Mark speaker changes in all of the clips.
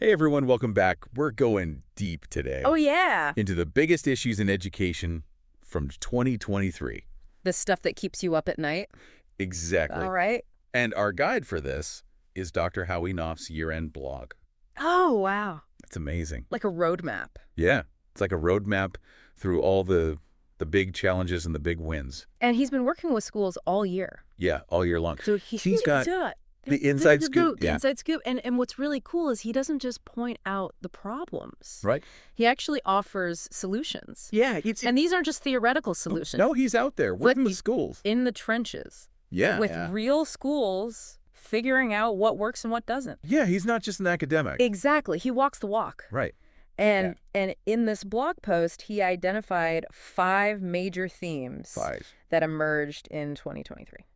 Speaker 1: Hey everyone, welcome back. We're going deep today
Speaker 2: Oh, yeah.
Speaker 1: into the biggest issues in education from 2023.
Speaker 2: The stuff that keeps you up at night.
Speaker 1: Exactly.
Speaker 2: All right.
Speaker 1: And our guide for this is Dr. Howie Knoff's year-end blog.
Speaker 2: Oh, wow.
Speaker 1: It's amazing.
Speaker 2: Like a roadmap.
Speaker 1: Yeah, it's like a roadmap through all the big challenges and the big wins.
Speaker 2: And he's been working with schools all year.
Speaker 1: Yeah, all year long.
Speaker 2: So
Speaker 1: He's got
Speaker 2: the
Speaker 1: the inside scoop.
Speaker 2: The
Speaker 1: Yeah.
Speaker 2: inside scoop. And what's really cool is he doesn't just point out the problems.
Speaker 1: Right?
Speaker 2: He actually offers solutions.
Speaker 1: Yeah.
Speaker 2: And these aren't just theoretical solutions.
Speaker 1: No, he's out there working with schools.
Speaker 2: In the trenches.
Speaker 1: Yeah.
Speaker 2: With real schools figuring out what works and what doesn't.
Speaker 1: Yeah, he's not just an academic.
Speaker 2: Exactly. He walks the walk.
Speaker 1: Right.
Speaker 2: And in this blog post, he identified 5 major themes that emerged in 2023.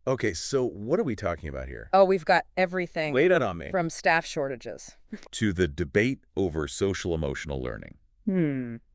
Speaker 1: Okay, so what are we talking about here?
Speaker 2: Oh, we've got everything.
Speaker 1: Lay that on me.
Speaker 2: From staff shortages.
Speaker 1: To the debate over social-emotional learning.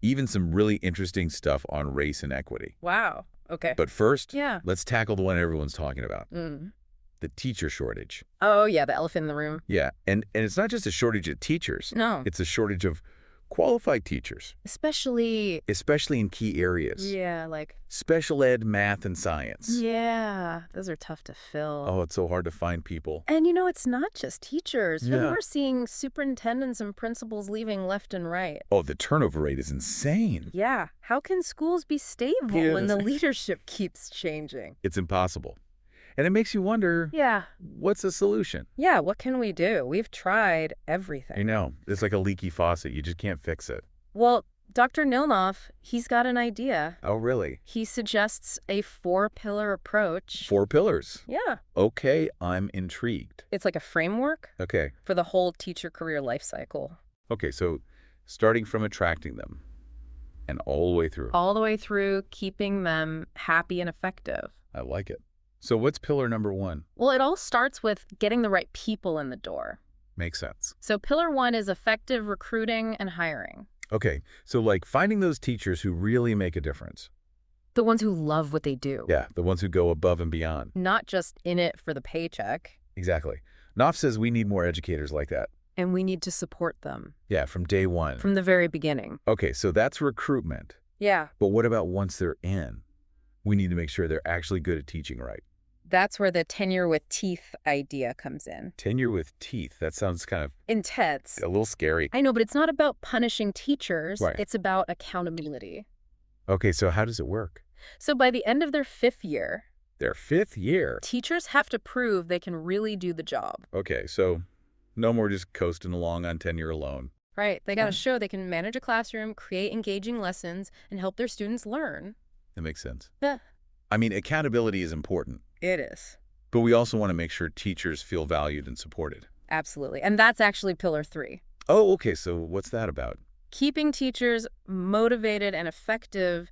Speaker 1: Even some really interesting stuff on race and equity.
Speaker 2: Wow. Okay.
Speaker 1: But first,
Speaker 2: Yeah.
Speaker 1: let's tackle the one everyone's talking about. The teacher shortage.
Speaker 2: Oh, yeah, the elephant in the room.
Speaker 1: Yeah, and it's not just a shortage of teachers.
Speaker 2: No.
Speaker 1: It's a shortage of qualified teachers.
Speaker 2: Especially
Speaker 1: in key areas.
Speaker 2: Yeah, like...
Speaker 1: Special ed, math, and science.
Speaker 2: Yeah, those are tough to fill.
Speaker 1: Oh, it's so hard to find people.
Speaker 2: And it's not just teachers.
Speaker 1: Yeah.
Speaker 2: We're seeing superintendents and principals leaving left and right.
Speaker 1: Oh, the turnover rate is insane.
Speaker 2: Yeah. How can schools be stable when the leadership keeps changing?
Speaker 1: It's impossible. And it makes you wonder,
Speaker 2: Yeah.
Speaker 1: what's the solution?
Speaker 2: Yeah, what can we do? We've tried everything.
Speaker 1: I know. It's like a leaky faucet. You just can't fix it.
Speaker 2: Well, Dr. Nilnoff, he's got an idea.
Speaker 1: Oh, really?
Speaker 2: He suggests a 4-pillar approach.
Speaker 1: 4 pillars.
Speaker 2: Yeah.
Speaker 1: Okay, I'm intrigued.
Speaker 2: It's like a framework
Speaker 1: Okay.
Speaker 2: for the whole teacher career life cycle.
Speaker 1: Okay, so starting from attracting them and all the way through.
Speaker 2: All the way through keeping them happy and effective.
Speaker 1: I like it. So what's pillar number 1?
Speaker 2: Well, it all starts with getting the right people in the door.
Speaker 1: Makes sense.
Speaker 2: So pillar 1 is effective recruiting and hiring.
Speaker 1: Okay, so like finding those teachers who really make a difference.
Speaker 2: The ones who love what they do.
Speaker 1: Yeah, the ones who go above and beyond.
Speaker 2: Not just in it for the paycheck.
Speaker 1: Exactly. Knopf says we need more educators like that.
Speaker 2: And we need to support them.
Speaker 1: Yeah, from day one.
Speaker 2: From the very beginning.
Speaker 1: Okay, so that's recruitment.
Speaker 2: Yeah.
Speaker 1: But what about once they're in? We need to make sure they're actually good at teaching right.
Speaker 2: That's where the tenure with teeth idea comes in.
Speaker 1: Tenure with teeth. That sounds kind of
Speaker 2: intense.
Speaker 1: A little scary.
Speaker 2: I know, but it's not about punishing teachers.
Speaker 1: Right.
Speaker 2: It's about accountability.
Speaker 1: Okay, so how does it work?
Speaker 2: So by the end of their 5th year...
Speaker 1: Their 5th year?
Speaker 2: Teachers have to prove they can really do the job.
Speaker 1: Okay, so no more just coasting along on tenure alone.
Speaker 2: Right. They got to show they can manage a classroom, create engaging lessons, and help their students learn.
Speaker 1: That makes sense.
Speaker 2: Yeah.
Speaker 1: I mean, accountability is important.
Speaker 2: It is.
Speaker 1: But we also want to make sure teachers feel valued and supported.
Speaker 2: Absolutely. And that's actually pillar 3.
Speaker 1: Oh, okay. So what's that about?
Speaker 2: Keeping teachers motivated and effective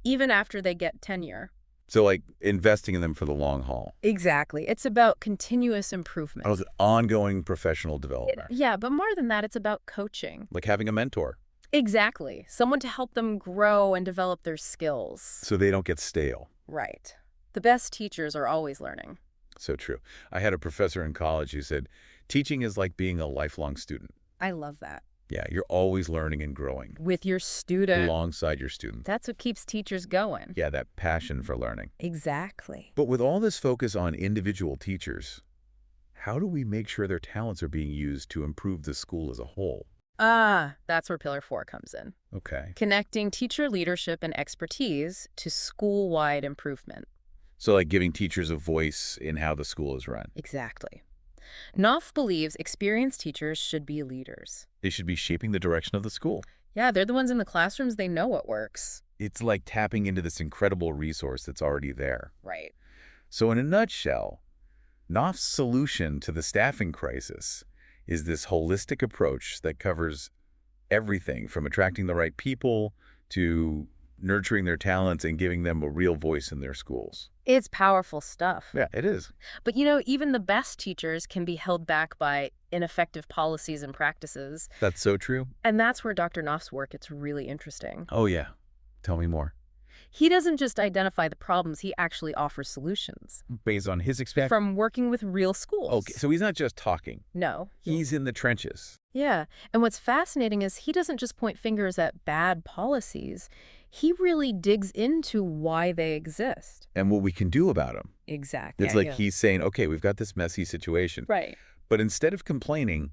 Speaker 2: even after they get tenure.
Speaker 1: So like investing in them for the long haul.
Speaker 2: Exactly. It's about continuous improvement.
Speaker 1: Oh, ongoing professional development.
Speaker 2: Yeah, but more than that, it's about coaching.
Speaker 1: Like having a mentor.
Speaker 2: Exactly. Someone to help them grow and develop their skills.
Speaker 1: So they don't get stale.
Speaker 2: Right. The best teachers are always learning.
Speaker 1: So true. I had a professor in college who said, teaching is like being a lifelong student.
Speaker 2: I love that.
Speaker 1: Yeah, you're always learning and growing.
Speaker 2: With your student.
Speaker 1: Alongside your student.
Speaker 2: That's what keeps teachers going.
Speaker 1: Yeah, that passion for learning.
Speaker 2: Exactly.
Speaker 1: But with all this focus on individual teachers, how do we make sure their talents are being used to improve the school as a whole?
Speaker 2: That's where pillar 4 comes in.
Speaker 1: Okay.
Speaker 2: Connecting teacher leadership and expertise to school-wide improvement.
Speaker 1: So like giving teachers a voice in how the school is run.
Speaker 2: Exactly. Knopf believes experienced teachers should be leaders.
Speaker 1: They should be shaping the direction of the school.
Speaker 2: Yeah, they're the ones in the classrooms. They know what works.
Speaker 1: It's like tapping into this incredible resource that's already there.
Speaker 2: Right.
Speaker 1: So in a nutshell, Knopf's solution to the staffing crisis is this holistic approach that covers everything from attracting the right people to nurturing their talents and giving them a real voice in their schools.
Speaker 2: It's powerful stuff.
Speaker 1: Yeah, it is.
Speaker 2: But even the best teachers can be held back by ineffective policies and practices.
Speaker 1: That's so true.
Speaker 2: And that's where Dr. Knopf's work gets really interesting.
Speaker 1: Oh, yeah. Tell me more.
Speaker 2: He doesn't just identify the problems, he actually offers solutions.
Speaker 1: Based on his experience?
Speaker 2: From working with real schools.
Speaker 1: Okay, so he's not just talking.
Speaker 2: No.
Speaker 1: He's in the trenches.
Speaker 2: Yeah, and what's fascinating is he doesn't just point fingers at bad policies. He really digs into why they exist.
Speaker 1: And what we can do about them.
Speaker 2: Exactly.
Speaker 1: It's like he's saying, okay, we've got this messy situation.
Speaker 2: Right.
Speaker 1: But instead of complaining,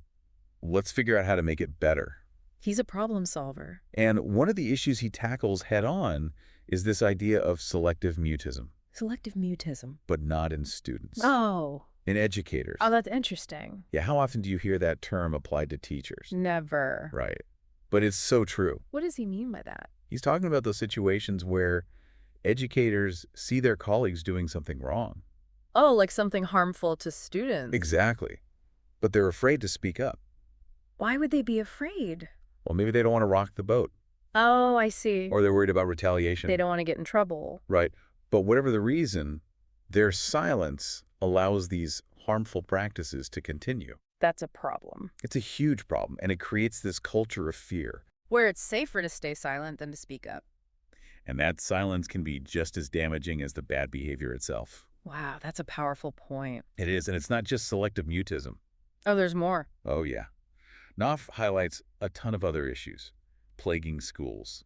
Speaker 1: let's figure out how to make it better.
Speaker 2: He's a problem solver.
Speaker 1: And one of the issues he tackles head on is this idea of selective mutism.
Speaker 2: Selective mutism.
Speaker 1: But not in students.
Speaker 2: Oh.
Speaker 1: In educators.
Speaker 2: Oh, that's interesting.
Speaker 1: Yeah, how often do you hear that term applied to teachers?
Speaker 2: Never.
Speaker 1: Right. But it's so true.
Speaker 2: What does he mean by that?
Speaker 1: He's talking about those situations where educators see their colleagues doing something wrong.
Speaker 2: Oh, like something harmful to students.
Speaker 1: Exactly. But they're afraid to speak up.
Speaker 2: Why would they be afraid?
Speaker 1: Well, maybe they don't want to rock the boat.
Speaker 2: Oh, I see.
Speaker 1: Or they're worried about retaliation.
Speaker 2: They don't want to get in trouble.
Speaker 1: Right. But whatever the reason, their silence allows these harmful practices to continue.
Speaker 2: That's a problem.
Speaker 1: It's a huge problem, and it creates this culture of fear.
Speaker 2: Where it's safer to stay silent than to speak up.
Speaker 1: And that silence can be just as damaging as the bad behavior itself.
Speaker 2: Wow, that's a powerful point.
Speaker 1: It is, and it's not just selective mutism.
Speaker 2: Oh, there's more.
Speaker 1: Oh, yeah. Knopf highlights a ton of other issues plaguing schools.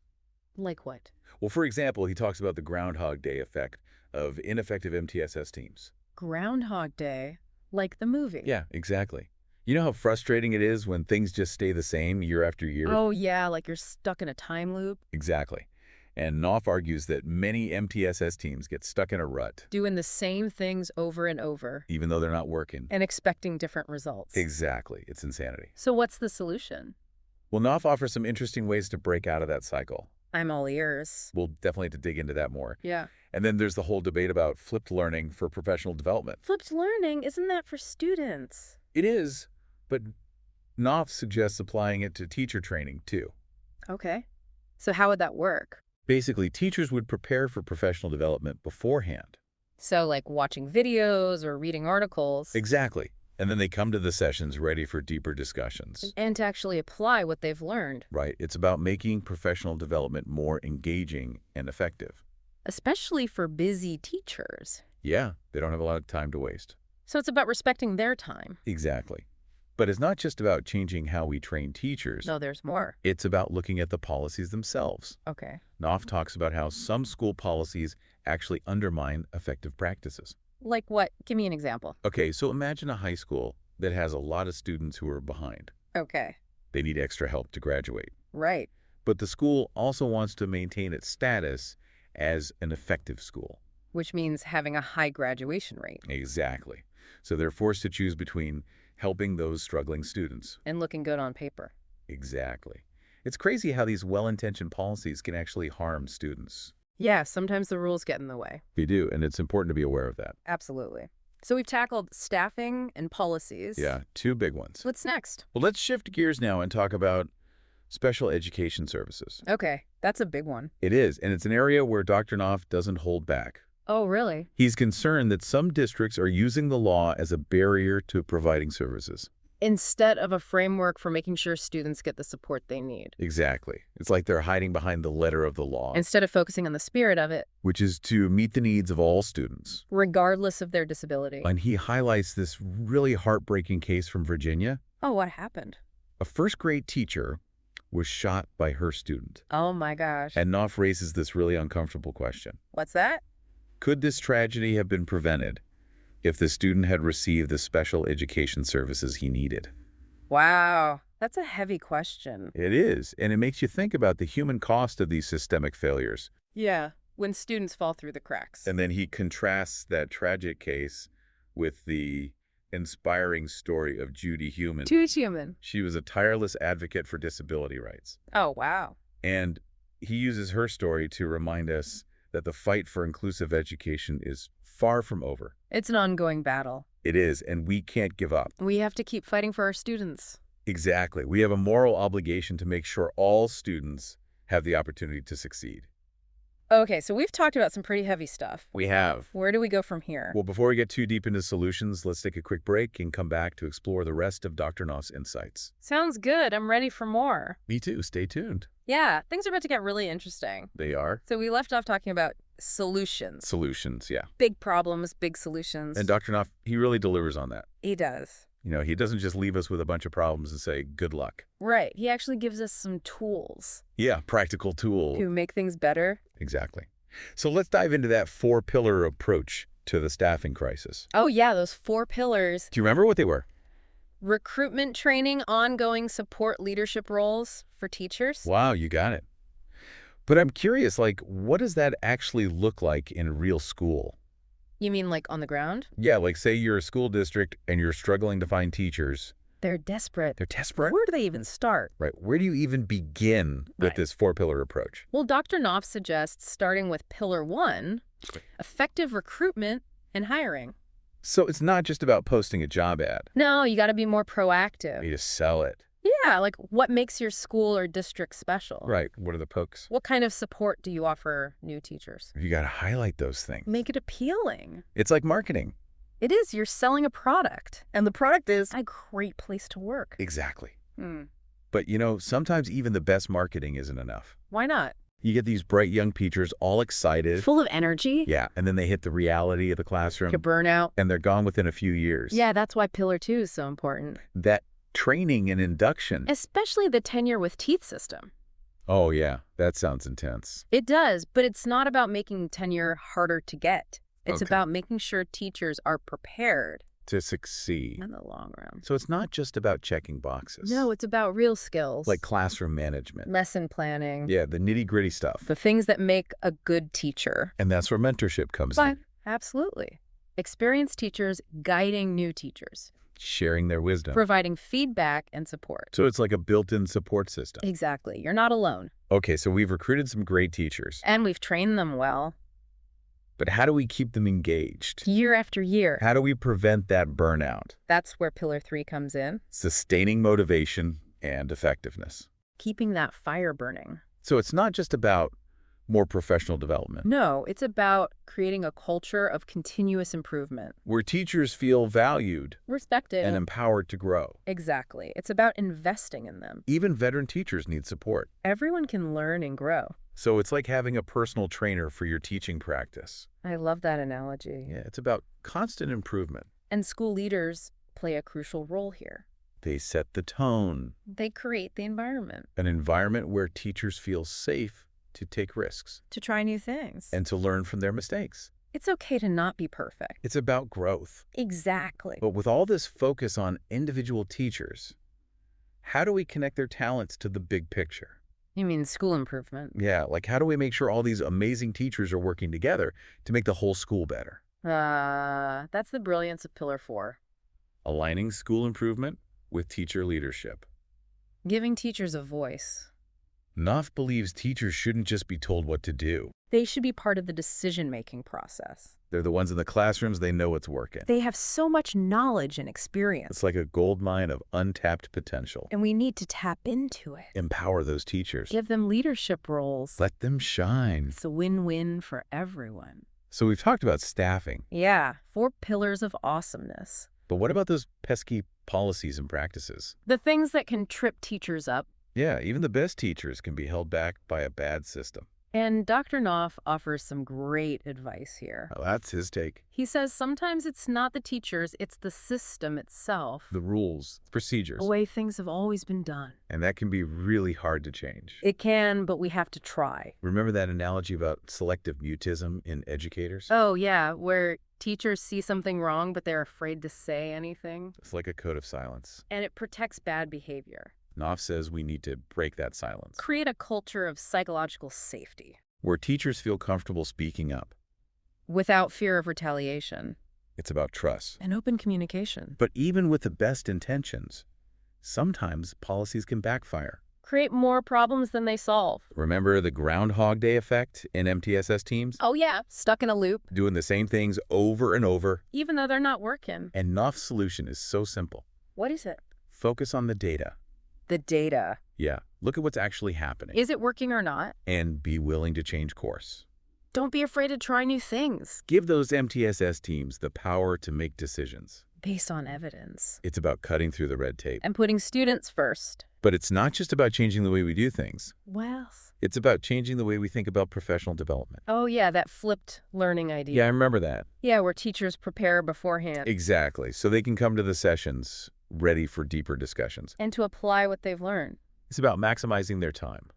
Speaker 2: Like what?
Speaker 1: Well, for example, he talks about the Groundhog Day effect of ineffective MTSS teams.
Speaker 2: Groundhog Day? Like the movie?
Speaker 1: Yeah, exactly. You know how frustrating it is when things just stay the same year after year?
Speaker 2: Oh, yeah, like you're stuck in a time loop?
Speaker 1: Exactly. And Knopf argues that many MTSS teams get stuck in a rut.
Speaker 2: Doing the same things over and over.
Speaker 1: Even though they're not working.
Speaker 2: And expecting different results.
Speaker 1: Exactly. It's insanity.
Speaker 2: So what's the solution?
Speaker 1: Well, Knopf offers some interesting ways to break out of that cycle.
Speaker 2: I'm all ears.
Speaker 1: We'll definitely have to dig into that more.
Speaker 2: Yeah.
Speaker 1: And then there's the whole debate about flipped learning for professional development.
Speaker 2: Flipped learning? Isn't that for students?
Speaker 1: It is, but Knopf suggests applying it to teacher training, too.
Speaker 2: Okay. So how would that work?
Speaker 1: Basically, teachers would prepare for professional development beforehand.
Speaker 2: So like watching videos or reading articles.
Speaker 1: Exactly. And then they come to the sessions ready for deeper discussions.
Speaker 2: And to actually apply what they've learned.
Speaker 1: Right. It's about making professional development more engaging and effective.
Speaker 2: Especially for busy teachers.
Speaker 1: Yeah, they don't have a lot of time to waste.
Speaker 2: So it's about respecting their time.
Speaker 1: Exactly. But it's not just about changing how we train teachers.
Speaker 2: No, there's more.
Speaker 1: It's about looking at the policies themselves.
Speaker 2: Okay.
Speaker 1: Knopf talks about how some school policies actually undermine effective practices.
Speaker 2: Like what? Give me an example.
Speaker 1: Okay, so imagine a high school that has a lot of students who are behind.
Speaker 2: Okay.
Speaker 1: They need extra help to graduate.
Speaker 2: Right.
Speaker 1: But the school also wants to maintain its status as an effective school.
Speaker 2: Which means having a high graduation rate.
Speaker 1: Exactly. So they're forced to choose between helping those struggling students.
Speaker 2: And looking good on paper.
Speaker 1: Exactly. It's crazy how these well-intentioned policies can actually harm students.
Speaker 2: Yeah, sometimes the rules get in the way.
Speaker 1: They do, and it's important to be aware of that.
Speaker 2: Absolutely. So we've tackled staffing and policies.
Speaker 1: Yeah, two big ones.
Speaker 2: What's next?
Speaker 1: Well, let's shift gears now and talk about special education services.
Speaker 2: Okay, that's a big one.
Speaker 1: It is, and it's an area where Dr. Knopf doesn't hold back.
Speaker 2: Oh, really?
Speaker 1: He's concerned that some districts are using the law as a barrier to providing services.
Speaker 2: Instead of a framework for making sure students get the support they need.
Speaker 1: Exactly. It's like they're hiding behind the letter of the law.
Speaker 2: Instead of focusing on the spirit of it.
Speaker 1: Which is to meet the needs of all students.
Speaker 2: Regardless of their disability.
Speaker 1: And he highlights this really heartbreaking case from Virginia.
Speaker 2: Oh, what happened?
Speaker 1: A first-grade teacher was shot by her student.
Speaker 2: Oh, my gosh.
Speaker 1: And Knopf raises this really uncomfortable question.
Speaker 2: What's that?
Speaker 1: Could this tragedy have been prevented if the student had received the special education services he needed?
Speaker 2: Wow, that's a heavy question.
Speaker 1: It is, and it makes you think about the human cost of these systemic failures.
Speaker 2: Yeah, when students fall through the cracks.
Speaker 1: And then he contrasts that tragic case with the inspiring story of Judy Heumann.
Speaker 2: Judy Heumann.
Speaker 1: She was a tireless advocate for disability rights.
Speaker 2: Oh, wow.
Speaker 1: And he uses her story to remind us that the fight for inclusive education is far from over.
Speaker 2: It's an ongoing battle.
Speaker 1: It is, and we can't give up.
Speaker 2: We have to keep fighting for our students.
Speaker 1: Exactly. We have a moral obligation to make sure all students have the opportunity to succeed.
Speaker 2: Okay, so we've talked about some pretty heavy stuff.
Speaker 1: We have.
Speaker 2: Where do we go from here?
Speaker 1: Well, before we get too deep into solutions, let's take a quick break and come back to explore the rest of Dr. Knopf's insights.
Speaker 2: Sounds good. I'm ready for more.
Speaker 1: Me too. Stay tuned.
Speaker 2: Yeah, things are about to get really interesting.
Speaker 1: They are.
Speaker 2: So we left off talking about solutions.
Speaker 1: Solutions, yeah.
Speaker 2: Big problems, big solutions.
Speaker 1: And Dr. Knopf, he really delivers on that.
Speaker 2: He does.
Speaker 1: You know, he doesn't just leave us with a bunch of problems and say, good luck.
Speaker 2: Right. He actually gives us some tools.
Speaker 1: Yeah, practical tool.
Speaker 2: To make things better.
Speaker 1: Exactly. So let's dive into that four-pillar approach to the staffing crisis.
Speaker 2: Oh, yeah, those 4 pillars.
Speaker 1: Do you remember what they were?
Speaker 2: Recruitment training, ongoing support leadership roles for teachers.
Speaker 1: Wow, you got it. But I'm curious, like, what does that actually look like in a real school?
Speaker 2: You mean like on the ground?
Speaker 1: Yeah, like say you're a school district and you're struggling to find teachers.
Speaker 2: They're desperate.
Speaker 1: They're desperate?
Speaker 2: Where do they even start?
Speaker 1: Right. Where do you even begin with this 4-pillar approach?
Speaker 2: Well, Dr. Knopf suggests starting with pillar 1, effective recruitment and hiring.
Speaker 1: So it's not just about posting a job ad.
Speaker 2: No, you got to be more proactive.
Speaker 1: You just sell it.
Speaker 2: Yeah, like what makes your school or district special?
Speaker 1: Right. What are the pokes?
Speaker 2: What kind of support do you offer new teachers?
Speaker 1: You got to highlight those things.
Speaker 2: Make it appealing.
Speaker 1: It's like marketing.
Speaker 2: It is. You're selling a product. And the product is a great place to work.
Speaker 1: Exactly. But, you know, sometimes even the best marketing isn't enough.
Speaker 2: Why not?
Speaker 1: You get these bright young teachers all excited.
Speaker 2: Full of energy.
Speaker 1: Yeah. And then they hit the reality of the classroom.
Speaker 2: You burn out.
Speaker 1: And they're gone within a few years.
Speaker 2: Yeah, that's why pillar 2 is so important.
Speaker 1: That training and induction.
Speaker 2: Especially the tenure with teeth system.
Speaker 1: Oh, yeah. That sounds intense.
Speaker 2: It does, but it's not about making tenure harder to get. It's about making sure teachers are prepared.
Speaker 1: To succeed.
Speaker 2: In the long run.
Speaker 1: So it's not just about checking boxes.
Speaker 2: No, it's about real skills.
Speaker 1: Like classroom management.
Speaker 2: Lesson planning.
Speaker 1: Yeah, the nitty-gritty stuff.
Speaker 2: The things that make a good teacher.
Speaker 1: And that's where mentorship comes in.
Speaker 2: Absolutely. Experienced teachers guiding new teachers.
Speaker 1: Sharing their wisdom.
Speaker 2: Providing feedback and support.
Speaker 1: So it's like a built-in support system.
Speaker 2: Exactly. You're not alone.
Speaker 1: Okay, so we've recruited some great teachers.
Speaker 2: And we've trained them well.
Speaker 1: But how do we keep them engaged?
Speaker 2: Year after year.
Speaker 1: How do we prevent that burnout?
Speaker 2: That's where pillar 3 comes in.
Speaker 1: Sustaining motivation and effectiveness.
Speaker 2: Keeping that fire burning.
Speaker 1: So it's not just about more professional development.
Speaker 2: No, it's about creating a culture of continuous improvement.
Speaker 1: Where teachers feel valued,
Speaker 2: respected,
Speaker 1: and empowered to grow.
Speaker 2: Exactly. It's about investing in them.
Speaker 1: Even veteran teachers need support.
Speaker 2: Everyone can learn and grow.
Speaker 1: So it's like having a personal trainer for your teaching practice.
Speaker 2: I love that analogy.
Speaker 1: Yeah, it's about constant improvement.
Speaker 2: And school leaders play a crucial role here.
Speaker 1: They set the tone.
Speaker 2: They create the environment.
Speaker 1: An environment where teachers feel safe to take risks.
Speaker 2: To try new things.
Speaker 1: And to learn from their mistakes.
Speaker 2: It's okay to not be perfect.
Speaker 1: It's about growth.
Speaker 2: Exactly.
Speaker 1: But with all this focus on individual teachers, how do we connect their talents to the big picture?
Speaker 2: You mean school improvement?
Speaker 1: Yeah, like how do we make sure all these amazing teachers are working together to make the whole school better?
Speaker 2: That's the brilliance of pillar 4.
Speaker 1: Aligning school improvement with teacher leadership.
Speaker 2: Giving teachers a voice.
Speaker 1: Knopf believes teachers shouldn't just be told what to do.
Speaker 2: They should be part of the decision-making process.
Speaker 1: They're the ones in the classrooms, they know what's working.
Speaker 2: They have so much knowledge and experience.
Speaker 1: It's like a gold mine of untapped potential.
Speaker 2: And we need to tap into it.
Speaker 1: Empower those teachers.
Speaker 2: Give them leadership roles.
Speaker 1: Let them shine.
Speaker 2: It's a win-win for everyone.
Speaker 1: So we've talked about staffing.
Speaker 2: Yeah, 4 pillars of awesomeness.
Speaker 1: But what about those pesky policies and practices?
Speaker 2: The things that can trip teachers up.
Speaker 1: Yeah, even the best teachers can be held back by a bad system.
Speaker 2: And Dr. Knopf offers some great advice here.
Speaker 1: Oh, that's his take.
Speaker 2: He says sometimes it's not the teachers, it's the system itself.
Speaker 1: The rules, procedures.
Speaker 2: The way things have always been done.
Speaker 1: And that can be really hard to change.
Speaker 2: It can, but we have to try.
Speaker 1: Remember that analogy about selective mutism in educators?
Speaker 2: Oh, yeah, where teachers see something wrong, but they're afraid to say anything.
Speaker 1: It's like a code of silence.
Speaker 2: And it protects bad behavior.
Speaker 1: Knopf says we need to break that silence.
Speaker 2: Create a culture of psychological safety.
Speaker 1: Where teachers feel comfortable speaking up.
Speaker 2: Without fear of retaliation.
Speaker 1: It's about trust.
Speaker 2: And open communication.
Speaker 1: But even with the best intentions, sometimes policies can backfire.
Speaker 2: Create more problems than they solve.
Speaker 1: Remember the Groundhog Day effect in MTSS teams?
Speaker 2: Oh yeah, stuck in a loop.
Speaker 1: Doing the same things over and over.
Speaker 2: Even though they're not working.
Speaker 1: And Knopf's solution is so simple.
Speaker 2: What is it?
Speaker 1: Focus on the data.
Speaker 2: The data.
Speaker 1: Yeah, look at what's actually happening.
Speaker 2: Is it working or not?
Speaker 1: And be willing to change course.
Speaker 2: Don't be afraid to try new things.
Speaker 1: Give those MTSS teams the power to make decisions.
Speaker 2: Based on evidence.
Speaker 1: It's about cutting through the red tape.
Speaker 2: And putting students first.
Speaker 1: But it's not just about changing the way we do things.
Speaker 2: Well,
Speaker 1: It's about changing the way we think about professional development.
Speaker 2: oh yeah, that flipped learning idea.
Speaker 1: Yeah, I remember that.
Speaker 2: Yeah, where teachers prepare beforehand.
Speaker 1: Exactly. So they can come to the sessions ready for deeper discussions.
Speaker 2: And to apply what they've learned.
Speaker 1: It's about maximizing their time.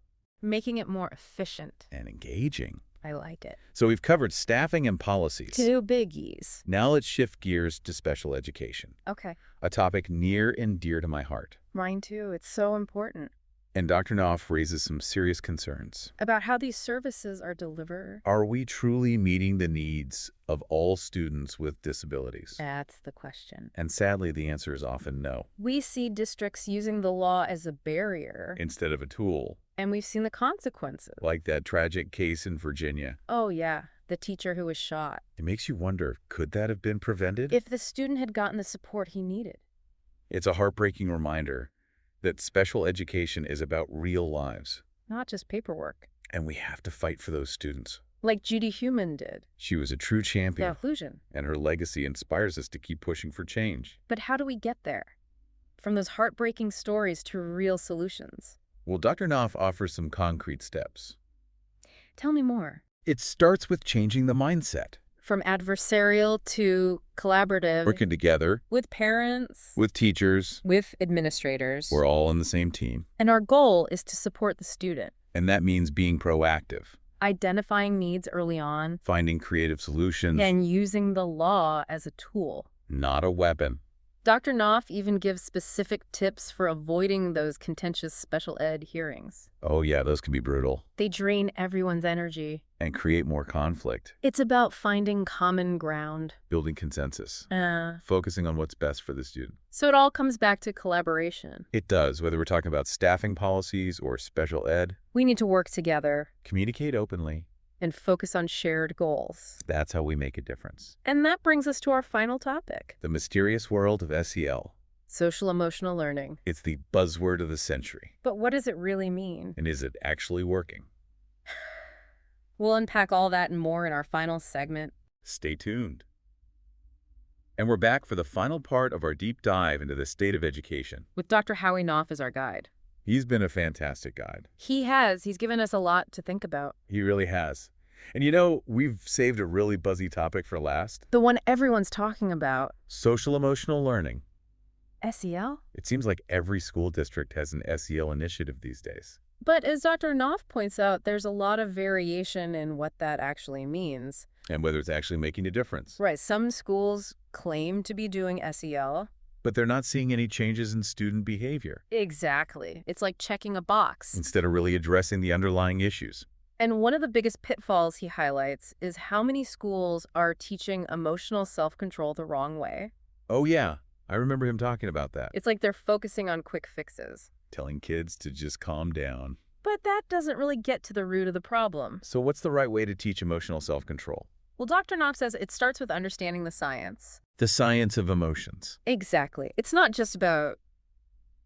Speaker 2: Making it more efficient.
Speaker 1: And engaging.
Speaker 2: I like it.
Speaker 1: So we've covered staffing and policies.
Speaker 2: 2 biggies.
Speaker 1: Now let's shift gears to special education,
Speaker 2: Okay.
Speaker 1: a topic near and dear to my heart.
Speaker 2: Mine too. It's so important.
Speaker 1: And Dr. Knopf raises some serious concerns.
Speaker 2: About how these services are delivered.
Speaker 1: Are we truly meeting the needs of all students with disabilities?
Speaker 2: That's the question.
Speaker 1: And sadly, the answer is often no,
Speaker 2: We see districts using the law as a barrier,
Speaker 1: instead of a tool,
Speaker 2: and we've seen the consequences.
Speaker 1: like that tragic case in Virginia.
Speaker 2: Oh yeah, the teacher who was shot.
Speaker 1: It makes you wonder, could that have been prevented?
Speaker 2: If the student had gotten the support he needed.
Speaker 1: It's a heartbreaking reminder that special education is about real lives,
Speaker 2: Not just paperwork.
Speaker 1: and we have to fight for those students.
Speaker 2: Like Judy Human did.
Speaker 1: She was a true
Speaker 2: The
Speaker 1: champion,
Speaker 2: inclusion.
Speaker 1: and her legacy inspires us to keep pushing for change.
Speaker 2: But how do we get there? From those heartbreaking stories to real solutions.
Speaker 1: Well, Dr. Knopf offers some concrete steps.
Speaker 2: Tell me more.
Speaker 1: It starts with changing the mindset.
Speaker 2: From adversarial to collaborative.
Speaker 1: Working together,
Speaker 2: With parents.
Speaker 1: with teachers,
Speaker 2: With administrators.
Speaker 1: we're all on the same team.
Speaker 2: And our goal is to support the student.
Speaker 1: And that means being proactive,
Speaker 2: Identifying needs early on.
Speaker 1: finding creative solutions,
Speaker 2: And using the law as a tool.
Speaker 1: not a weapon.
Speaker 2: Dr. Knopf even gives specific tips for avoiding those contentious special ed hearings.
Speaker 1: Oh yeah, those can be brutal
Speaker 2: They drain everyone's energy.
Speaker 1: and create more conflict.
Speaker 2: It's about finding common ground.
Speaker 1: Building consensus,
Speaker 2: Uh,
Speaker 1: focusing on what's best for the student.
Speaker 2: so it all comes back to collaboration.
Speaker 1: It does, whether we're talking about staffing policies or special ed.
Speaker 2: We need to work together
Speaker 1: Communicate openly.
Speaker 2: and focus on shared goals.
Speaker 1: That's how we make a difference.
Speaker 2: And that brings us to our final topic.
Speaker 1: The mysterious world of SEL.
Speaker 2: Social emotional learning.
Speaker 1: It's the buzzword of the century.
Speaker 2: But what does it really mean?
Speaker 1: And is it actually working?
Speaker 2: We'll unpack all that and more in our final segment.
Speaker 1: Stay tuned. And we're back for the final part of our deep dive into the state of education.
Speaker 2: With Dr. Howie Knoff as our guide.
Speaker 1: He's been a fantastic guide.
Speaker 2: He's given us a lot to think about.
Speaker 1: He really has. And you know, we've saved a really buzzy topic for last.
Speaker 2: The one everyone's talking about.
Speaker 1: Social emotional learning.
Speaker 2: SEL?
Speaker 1: It seems like every school district has an SEL initiative these days.
Speaker 2: But as Dr. Knopf points out, there's a lot of variation in what that actually means.
Speaker 1: And whether it's actually making a difference.
Speaker 2: Right, some schools claim to be doing SEL.
Speaker 1: But they're not seeing any changes in student behavior.
Speaker 2: Exactly. It's like checking a box.
Speaker 1: Instead of really addressing the underlying issues.
Speaker 2: And one of the biggest pitfalls he highlights is how many schools are teaching emotional self-control the wrong way.
Speaker 1: Oh yeah, I remember him talking about that.
Speaker 2: It's like they're focusing on quick fixes.
Speaker 1: Telling kids to just calm down.
Speaker 2: But that doesn't really get to the root of the problem.
Speaker 1: So what's the right way to teach emotional self-control?
Speaker 2: Well, Dr. Knopf says it starts with understanding the science.
Speaker 1: The science of emotions.
Speaker 2: Exactly. It's not just about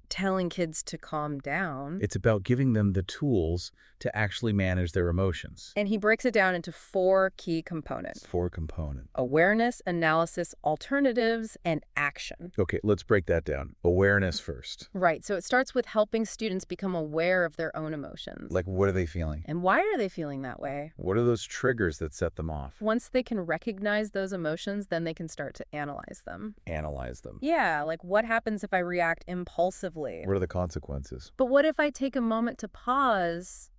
Speaker 2: telling kids to calm down.
Speaker 1: It's about giving them the tools to actually manage their emotions.
Speaker 2: And he breaks it down into 4 key components.
Speaker 1: 4 components.
Speaker 2: Awareness, analysis, alternatives, and action.
Speaker 1: Okay, let's break that down. Awareness first.
Speaker 2: Right, so it starts with helping students become aware of their own emotions.
Speaker 1: Like, what are they feeling?
Speaker 2: And why are they feeling that way?
Speaker 1: What are those triggers that set them off?
Speaker 2: Once they can recognize those emotions, then they can start to analyze them.
Speaker 1: Analyze them.
Speaker 2: Yeah, like what happens if I react impulsively?
Speaker 1: What are the consequences?
Speaker 2: But what if I take a moment to pause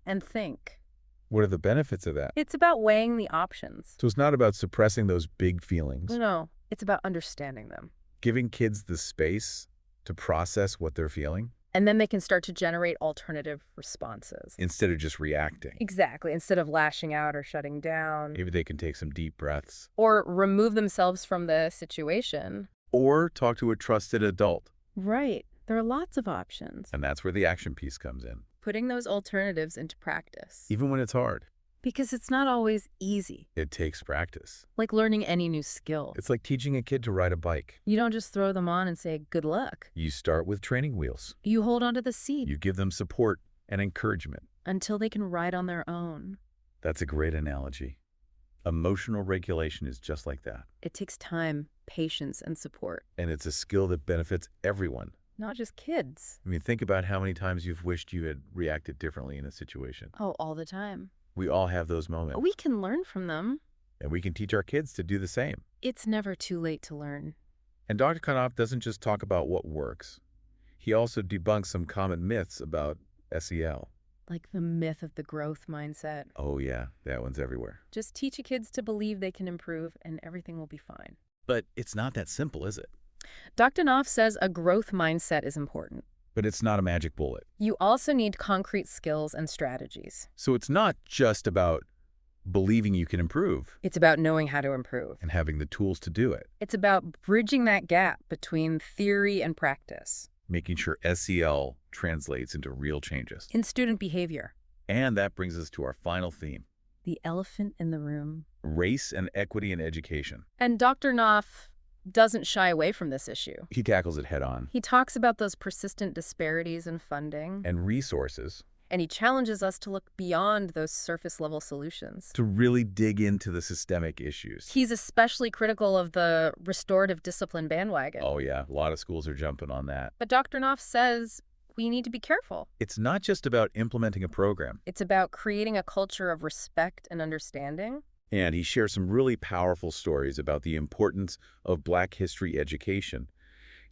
Speaker 2: and think?
Speaker 1: What are the benefits of that?
Speaker 2: It's about weighing the options.
Speaker 1: So it's not about suppressing those big feelings.
Speaker 2: No, it's about understanding them.
Speaker 1: Giving kids the space to process what they're feeling.
Speaker 2: And then they can start to generate alternative responses.
Speaker 1: Instead of just reacting.
Speaker 2: Exactly. Instead of lashing out or shutting down.
Speaker 1: Maybe they can take some deep breaths.
Speaker 2: Or remove themselves from the situation.
Speaker 1: Or talk to a trusted adult.
Speaker 2: Right. There are lots of options.
Speaker 1: And that's where the action piece comes in.
Speaker 2: Putting those alternatives into practice.
Speaker 1: Even when it's hard.
Speaker 2: Because it's not always easy.
Speaker 1: It takes practice.
Speaker 2: Like learning any new skill.
Speaker 1: It's like teaching a kid to ride a bike.
Speaker 2: You don't just throw them on and say, good luck.
Speaker 1: You start with training wheels.
Speaker 2: You hold onto the seat.
Speaker 1: You give them support and encouragement.
Speaker 2: Until they can ride on their own.
Speaker 1: That's a great analogy. Emotional regulation is just like that.
Speaker 2: It takes time, patience, and support.
Speaker 1: And it's a skill that benefits everyone.
Speaker 2: Not just kids.
Speaker 1: I mean, think about how many times you've wished you had reacted differently in a situation.
Speaker 2: Oh, all the time.
Speaker 1: We all have those moments.
Speaker 2: We can learn from them.
Speaker 1: And we can teach our kids to do the same.
Speaker 2: It's never too late to learn.
Speaker 1: And Dr. Knoff doesn't just talk about what works. He also debunks some common myths about SEL.
Speaker 2: Like the myth of the growth mindset.
Speaker 1: Oh yeah, that one's everywhere.
Speaker 2: Just teach your kids to believe they can improve and everything will be fine.
Speaker 1: But it's not that simple, is it?
Speaker 2: Dr. Knoff says a growth mindset is important.
Speaker 1: But it's not a magic bullet.
Speaker 2: You also need concrete skills and strategies.
Speaker 1: So it's not just about believing you can improve.
Speaker 2: It's about knowing how to improve.
Speaker 1: And having the tools to do it.
Speaker 2: It's about bridging that gap between theory and practice.
Speaker 1: Making sure SEL translates into real changes.
Speaker 2: In student behavior.
Speaker 1: And that brings us to our final theme.
Speaker 2: The elephant in the room.
Speaker 1: Race and equity in education.
Speaker 2: And Dr. Knoff doesn't shy away from this issue.
Speaker 1: He tackles it head on.
Speaker 2: He talks about those persistent disparities in funding.
Speaker 1: And resources.
Speaker 2: And he challenges us to look beyond those surface-level solutions.
Speaker 1: To really dig into the systemic issues.
Speaker 2: He's especially critical of the restorative discipline bandwagon.
Speaker 1: Oh yeah, a lot of schools are jumping on that.
Speaker 2: But Dr. Knoff says we need to be careful.
Speaker 1: It's not just about implementing a program.
Speaker 2: It's about creating a culture of respect and understanding.
Speaker 1: And he shares some really powerful stories about the importance of Black history education,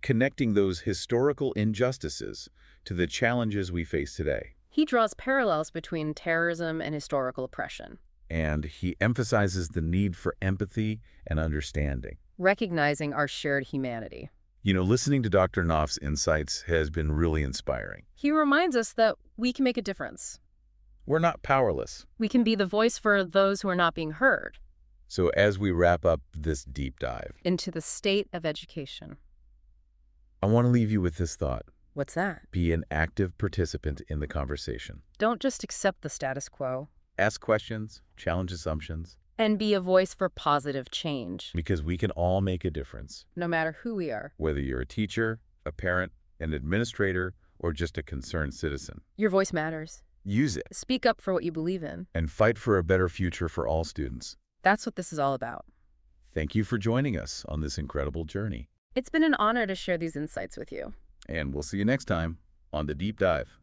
Speaker 1: connecting those historical injustices to the challenges we face today.
Speaker 2: He draws parallels between terrorism and historical oppression.
Speaker 1: And he emphasizes the need for empathy and understanding.
Speaker 2: Recognizing our shared humanity.
Speaker 1: You know, listening to Dr. Knoff's insights has been really inspiring.
Speaker 2: He reminds us that we can make a difference.
Speaker 1: We're not powerless.
Speaker 2: We can be the voice for those who are not being heard.
Speaker 1: So as we wrap up this deep dive
Speaker 2: into the state of education,
Speaker 1: I want to leave you with this thought.
Speaker 2: What's that?
Speaker 1: Be an active participant in the conversation.
Speaker 2: Don't just accept the status quo.
Speaker 1: Ask questions, challenge assumptions.
Speaker 2: And be a voice for positive change.
Speaker 1: Because we can all make a difference.
Speaker 2: No matter who we are.
Speaker 1: Whether you're a teacher, a parent, an administrator, or just a concerned citizen.
Speaker 2: Your voice matters.
Speaker 1: Use it.
Speaker 2: Speak up for what you believe in.
Speaker 1: And fight for a better future for all students.
Speaker 2: That's what this is all about.
Speaker 1: Thank you for joining us on this incredible journey.
Speaker 2: It's been an honor to share these insights with you.
Speaker 1: And we'll see you next time on The Deep Dive.